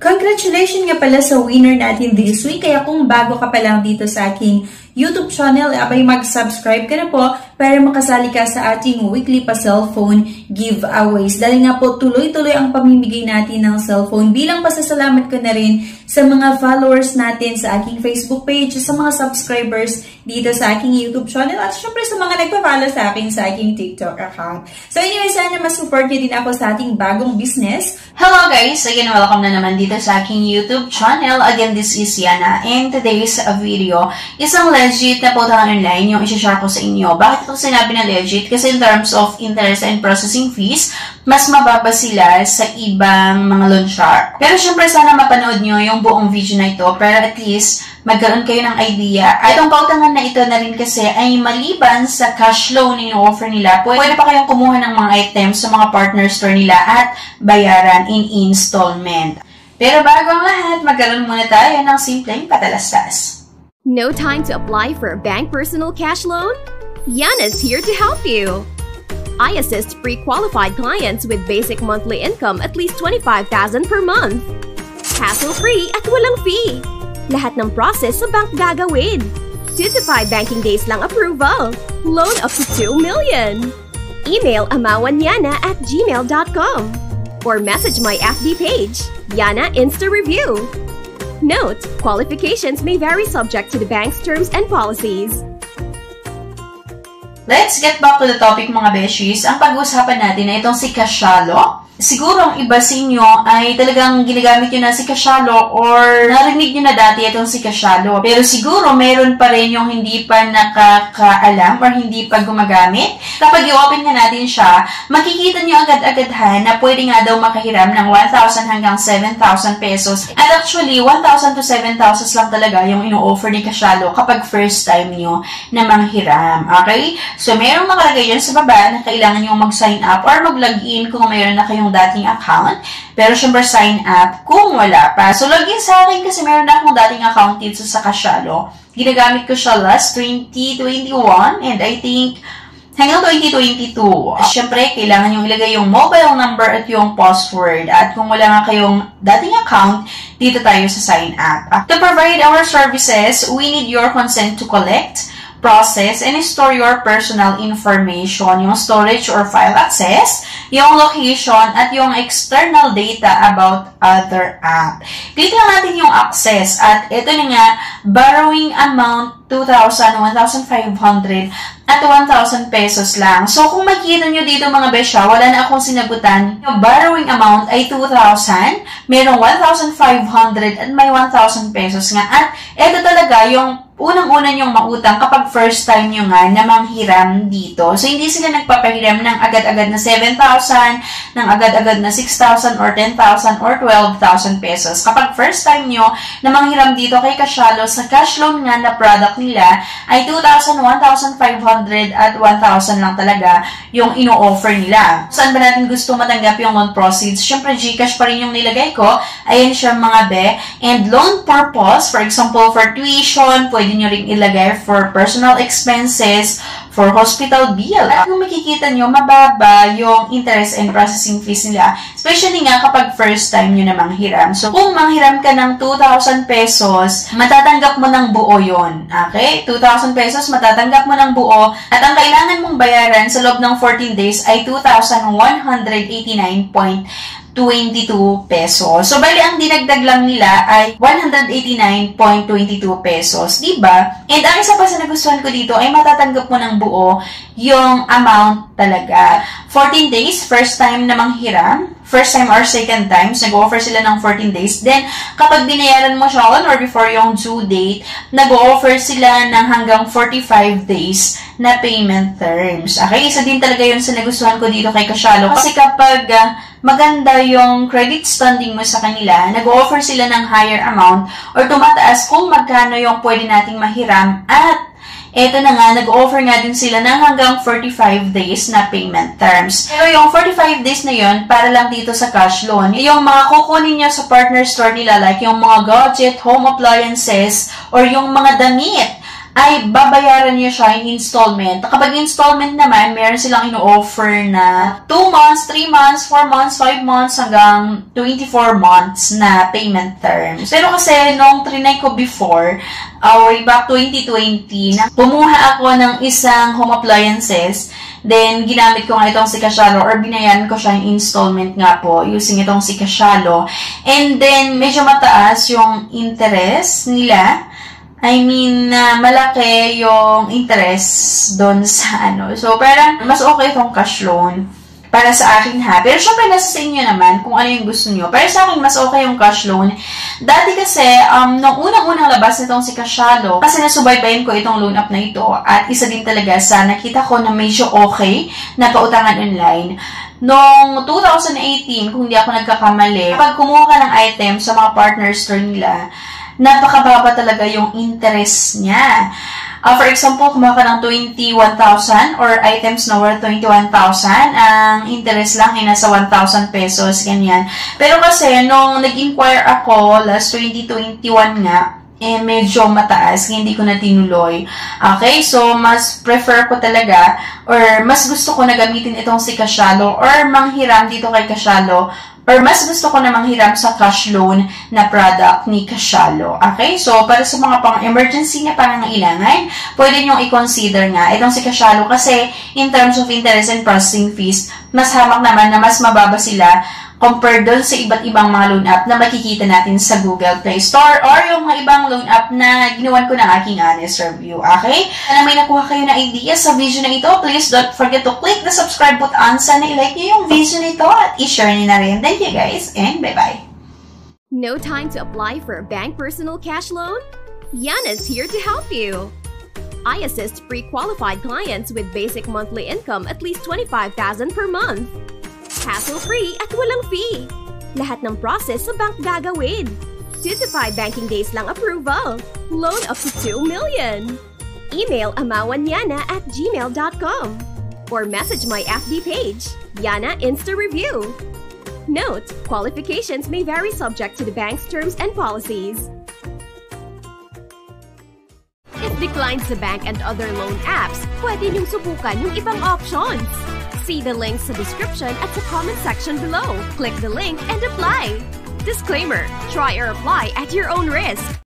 Congratulations nga pala sa winner natin this week. Kaya kung bago ka pa lang dito sa aking YouTube channel, abay mag-subscribe ka na po para makasali ka sa ating weekly pa cellphone giveaways. Dahil nga po tuloy-tuloy ang pamimigay natin ng cellphone. Bilang pasasalamat ko na rin sa mga followers natin sa aking Facebook page, sa mga subscribers dito sa aking YouTube channel, at syempre sa mga nagpa-follow sa akin sa aking TikTok account. So anyway, sana mas-support niyo din ako sa ating bagong business. Hello guys! Again, welcome na naman dito sa aking YouTube channel. Again, this is Yana. And today's video, isang legit na putang online yung isi-share ko sa inyo. Bakit ito sinabi na legit? Kasi in terms of interest and processing fees, mas mababa sila sa ibang mga loan shark. Pero syempre sana mapanood nyo yung buong video na ito para at least magkaroon kayo ng idea. At itong pautangan na ito na rin kasi ay maliban sa cash loan na ino-offer nila, pwede pa kayong kumuha ng mga items sa mga partner store nila at bayaran in installment. Pero bago ang lahat, magkaroon muna tayo ng simpleng patalastas. No time to apply for a bank personal cash loan? Yana's here to help you. I assist pre-qualified clients with basic monthly income at least 25,000 per month. Hassle-free at walang fee. Lahat ng process sa bank gagawin. 2 to 5 banking days lang approval. Loan up to 2 million. Email amawanyana@gmail.com or message my FB page, Yana Insta Review. Note, qualifications may vary subject to the bank's terms and policies. Let's get back to the topic mga beshies. Ang pag-uusapan natin ay itong si Cashalo. Siguro ang iba sa inyo ay talagang ginagamit nyo na si Cashalo or narinig nyo na dati itong si Cashalo. Pero siguro mayroon pa rin yung hindi pa nakakaalam or hindi pa gumagamit. Kapag i-open nga natin siya, makikita nyo agad-agadhan na pwede nga daw makahiram ng 1,000 hanggang 7,000 pesos. At actually, 1,000 to 7,000 lang talaga yung ino-offer ni Cashalo kapag first time nyo na manghiram. Okay? So, mayroong nakalagay dyan sa baba na kailangan nyo mag-sign up or mag-login kung mayroon na kayong dating account. Pero syempre sign up kung wala pa. So login sa akin kasi meron na akong dating account dito sa Cashalo. Ginagamit ko siya last 2021 and I think hanggang 2022. Syempre kailangan yung ilagay yung mobile number at yung password. At kung wala nga kayong dating account, dito tayo sa sign up. To provide our services, we need your consent to collect, process, and store your personal information, yung storage or file access, yung location, at yung external data about other app. Click lang natin yung access, at ito na nga, borrowing amount 2,000, 1,500, at 1,000 pesos lang. So, kung makikita nyo dito mga besya, wala na akong sinagutan. Yung borrowing amount ay 2,000, merong 1,500, at may 1,000 pesos nga. At ito talaga yung unang-una nyong mautang kapag first time nyo nga na manghiram dito. So, hindi sila nagpapahiram ng agad-agad na 7,000, ng agad-agad na 6,000 or 10,000 or 12,000 pesos. Kapag first time nyo na manghiram dito kay Cashalo, sa cash loan nga na product nila ay 2,000, 1,500 at 1,000 lang talaga yung ino-offer nila. Saan ba natin gusto matanggap yung loan proceeds? Siyempre, GCash pa rin yung nilagay ko. Ayan siya mga be. And loan purpose, for example, for tuition, pwede nyo rin ilagay for personal expenses, for hospital bill. At kung makikita nyo, mababa yung interest and processing fees nila. Especially nga kapag first time nyo na manghiram. So, kung manghiram ka ng 2,000 pesos, matatanggap mo ng buo yon. Okay? 2,000 pesos, matatanggap mo ng buo. At ang kailangan mong bayaran sa loob ng 14 days ay 2,189.22 pesos. So, bali, ang dinagdag lang nila ay 189.22 pesos. Diba? And ang isa pa sa nagustuhan ko dito ay matatanggap mo ng buo yung amount talaga. 14 days, first time na manghiram. First time or second time, nag-offer sila ng 14 days. Then, kapag binayaran mo siya on or before yung due date, nag-offer sila ng hanggang 45 days na payment terms. Okay? Isa din talaga yun sa nagustuhan ko dito kay Cashalo. Kasi kapag maganda yung credit standing mo sa kanila, nag-offer sila ng higher amount or tumataas kung magkano yung pwede nating mahiram at eto na nga, nag-offer nga din sila ng hanggang 45 days na payment terms. Pero yung 45 days na yun, para lang dito sa cash loan. Yung mga kukunin nyo sa partner store nila, like yung mga gadget, home appliances, or yung mga damit, ay babayaran niya siya in installment. Kapag installment naman, meron silang ino-offer na 2 months, 3 months, 4 months, 5 months, hanggang 24 months na payment terms. Pero kasi, nung trinay ko before, way back 2020, kumuha ako ng isang home appliances. Then, ginamit ko nga itong si Casialo or binayaran ko siya in installment nga po using itong si Casialo. And then, medyo mataas yung interest nila. I mean, malaki yung interest doon sa ano. So, parang mas okay itong cash loan para sa akin ha. Pero syempre, nasa sa inyo naman kung ano yung gusto nyo. Pero sa akin, mas okay yung cash loan. Dati kasi, nung unang-unang labas nitong si Casialo, kasi nasubaybayin ko itong loan app na ito at isa din talaga sa nakita ko na medyo okay na pautangan online. Noong 2018, kung hindi ako nagkakamali, kapag kumuha ka ng item sa mga partner store nila, napakababa talaga yung interest niya. For example, kumuha ka ng 21,000 or items na worth 21,000, ang interest lang ay nasa 1,000 pesos, ganyan. Pero kasi, nung nag-inquire ako, last 2021 nga, medyo mataas, hindi ko na tinuloy. Okay, so mas prefer ko talaga, or mas gusto ko na gamitin itong si Casialo, or manghiram dito kay Casialo, or mas gusto ko na manghiram sa cash loan na product ni Casialo. Okay? So, para sa mga pang-emergency na pangangailangan, pwede nyo i-consider nga itong si Casialo kasi in terms of interest and processing fees, mas hamak naman na mas mababa sila compared doon sa iba't ibang mga loan app na makikita natin sa Google Play Store or yung mga ibang loan app na ginawan ko ng aking honest review. Okay? Sana may nakuha kayo na idea sa video na ito, please don't forget to click the subscribe button. Sana i-like nyo yung video na ito at i-share nyo na rin. Thank you guys and bye-bye. No time to apply for a bank personal cash loan? Yana's here to help you. I assist pre-qualified clients with basic monthly income at least 25,000 per month. Hassle-free at walang fee. Lahat ng process sa bank gagawin. 2 to 5 banking days lang approval. Loan up to 2 million. Email amawanyana@gmail.com or message my FB page, Yana Insta Review. Note, qualifications may vary subject to the bank's terms and policies. If declined sa bank and other loan apps, pwede niyong subukan yung ibang options. See the links sa description at sa comment section below. Click the link and apply. Disclaimer, try or apply at your own risk.